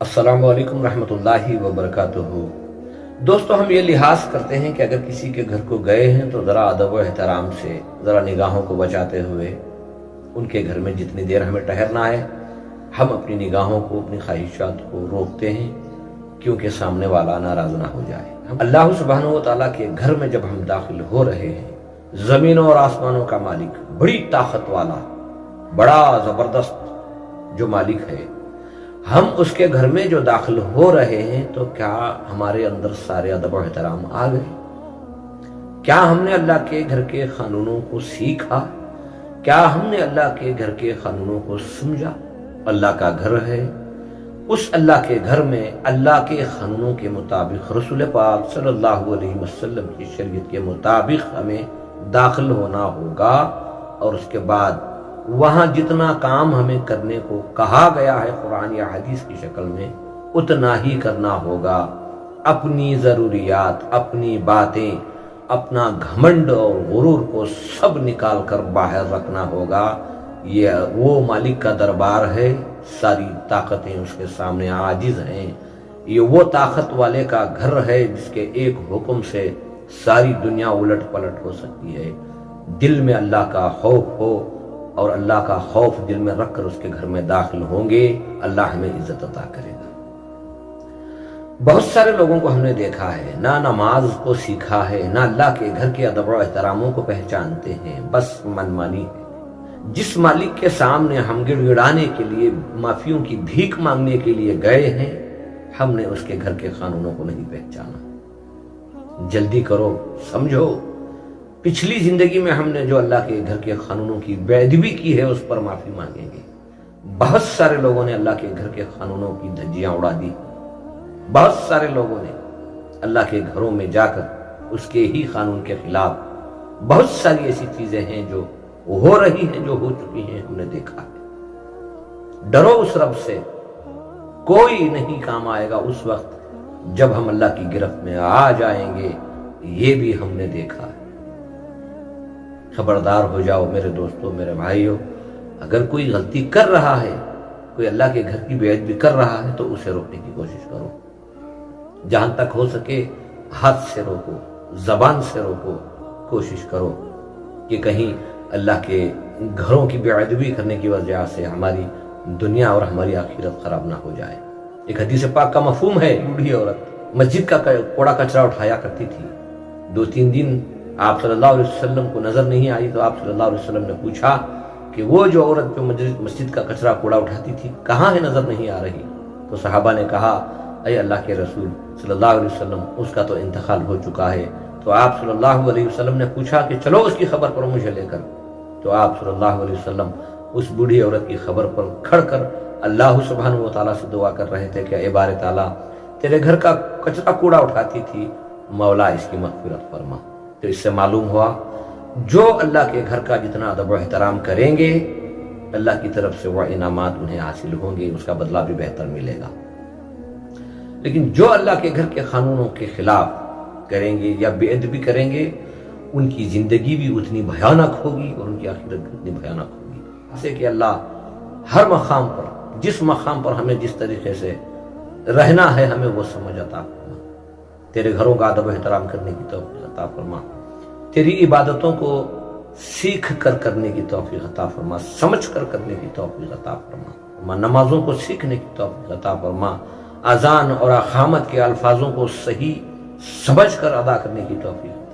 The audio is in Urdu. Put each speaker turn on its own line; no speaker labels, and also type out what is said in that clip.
السلام علیکم رحمۃ اللہ وبرکاتہ۔ دوستو، ہم یہ لحاظ کرتے ہیں کہ اگر کسی کے گھر کو گئے ہیں تو ذرا ادب و احترام سے، ذرا نگاہوں کو بچاتے ہوئے ان کے گھر میں جتنی دیر ہمیں ٹھہرنا ہے ہم اپنی نگاہوں کو، اپنی خواہشات کو روکتے ہیں کیونکہ سامنے والا ناراض نہ ہو جائے۔ اللہ سبحانہ و تعالیٰ کے گھر میں جب ہم داخل ہو رہے ہیں، زمینوں اور آسمانوں کا مالک، بڑی طاقت والا، بڑا زبردست جو مالک ہے، ہم اس کے گھر میں جو داخل ہو رہے ہیں تو کیا ہمارے اندر سارے ادب و احترام آ گئے؟ کیا ہم نے اللہ کے گھر کے قانونوں کو سیکھا؟ کیا ہم نے اللہ کے گھر کے قانونوں کو سمجھا؟ اللہ کا گھر ہے، اس اللہ کے گھر میں اللہ کے قانونوں کے مطابق، رسول پاک صلی اللہ علیہ وسلم کی شریعت کے مطابق ہمیں داخل ہونا ہوگا، اور اس کے بعد وہاں جتنا کام ہمیں کرنے کو کہا گیا ہے قرآن یا حدیث کی شکل میں، اتنا ہی کرنا ہوگا۔ اپنی ضروریات، اپنی باتیں، اپنا گھمنڈ اور غرور کو سب نکال کر باہر رکھنا ہوگا۔ یہ وہ مالک کا دربار ہے، ساری طاقتیں اس کے سامنے عاجز ہیں۔ یہ وہ طاقت والے کا گھر ہے جس کے ایک حکم سے ساری دنیا الٹ پلٹ ہو سکتی ہے۔ دل میں اللہ کا خوف ہو اور اللہ کا خوف دل میں رکھ کر اس کے گھر میں داخل ہوں گے، اللہ ہمیں عزت عطا کرے گا۔ بہت سارے لوگوں کو ہم نے دیکھا ہے، نہ نماز کو سیکھا ہے، نہ اللہ کے گھر کے ادب و احتراموں کو پہچانتے ہیں، بس منمانی ہے۔ جس مالک کے سامنے ہم گڑ گڑانے کے لیے، معافیوں کی بھیک مانگنے کے لیے گئے ہیں، ہم نے اس کے گھر کے قانونوں کو نہیں پہچانا۔ جلدی کرو، سمجھو، پچھلی زندگی میں ہم نے جو اللہ کے گھر کے قانونوں کی بے ادبی کی ہے اس پر معافی مانگیں گے۔ بہت سارے لوگوں نے اللہ کے گھر کے قانونوں کی دھجیاں اڑا دی، بہت سارے لوگوں نے اللہ کے گھروں میں جا کر اس کے ہی قانون کے خلاف بہت ساری ایسی چیزیں ہیں جو ہو رہی ہیں، جو ہو چکی ہیں، ہم نے دیکھا ہے۔ ڈرو اس رب سے، کوئی نہیں کام آئے گا اس وقت جب ہم اللہ کی گرفت میں آ جائیں گے، یہ بھی ہم نے دیکھا ہے۔ خبردار ہو جاؤ میرے دوستوں، میرے بھائیوں، اگر کوئی غلطی کر رہا ہے، کوئی اللہ کے گھر کی بے ادبی کر رہا ہے تو اسے روکنے کی کوشش کرو۔ جہاں تک ہو سکے ہاتھ سے روکو، زبان سے روکو، کوشش کرو کہ کہیں اللہ کے گھروں کی بے ادبی کرنے کی وجہ سے ہماری دنیا اور ہماری آخرت خراب نہ ہو جائے۔ ایک حدیث پاک کا مفہوم ہے، بوڑھی عورت مسجد کا کوڑا کچرا اٹھایا کرتی تھی۔ 2-3 دن آپ صلی اللہ علیہ وسلم کو نظر نہیں آئی تو آپ صلی اللہ علیہ وسلم نے پوچھا کہ وہ جو عورت جو مسجد کا کچرا کوڑا اٹھاتی تھی کہاں ہے، نظر نہیں آ رہی؟ تو صحابہ نے کہا، اے اللہ کے رسول صلی اللہ علیہ وسلم، اس کا تو انتقال ہو چکا ہے۔ تو آپ صلی اللہ علیہ وسلم نے پوچھا کہ چلو اس کی خبر پر مجھے لے کر۔ تو آپ صلی اللہ علیہ وسلم اس بوڑھی عورت کی خبر پر کھڑ کر اللہ سبحانہ و تعالیٰ سے دعا کر رہے تھے کہ اے بار تعالیٰ، تیرے گھر کا کچرا کوڑا اٹھاتی تھی، مولا اس کی مغفرت فرما۔ تو اس سے معلوم ہوا جو اللہ کے گھر کا جتنا ادب و احترام کریں گے، اللہ کی طرف سے وہ انعامات انہیں حاصل ہوں گے، اس کا بدلہ بھی بہتر ملے گا۔ لیکن جو اللہ کے گھر کے قانونوں کے خلاف کریں گے یا بے ادبی کریں گے، ان کی زندگی بھی اتنی بھیانک ہوگی اور ان کی آخرت بھی اتنی بھیانک ہوگی۔ ایسے کہ اللہ ہر مقام پر، جس مقام پر ہمیں جس طریقے سے رہنا ہے، ہمیں وہ سمجھ عطا فرما۔ تیرے گھروں کا ادب و احترام کرنے کی توفیق عطا فرما، تیری عبادتوں کو سیکھ کر کرنے کی توفیق عطا فرما، سمجھ کر کرنے کی توفیق عطا فرما، نمازوں کو سیکھنے کی توفیق عطا فرما، اذان اور اقامت کے الفاظوں کو صحیح سمجھ کر ادا کرنے کی توفیق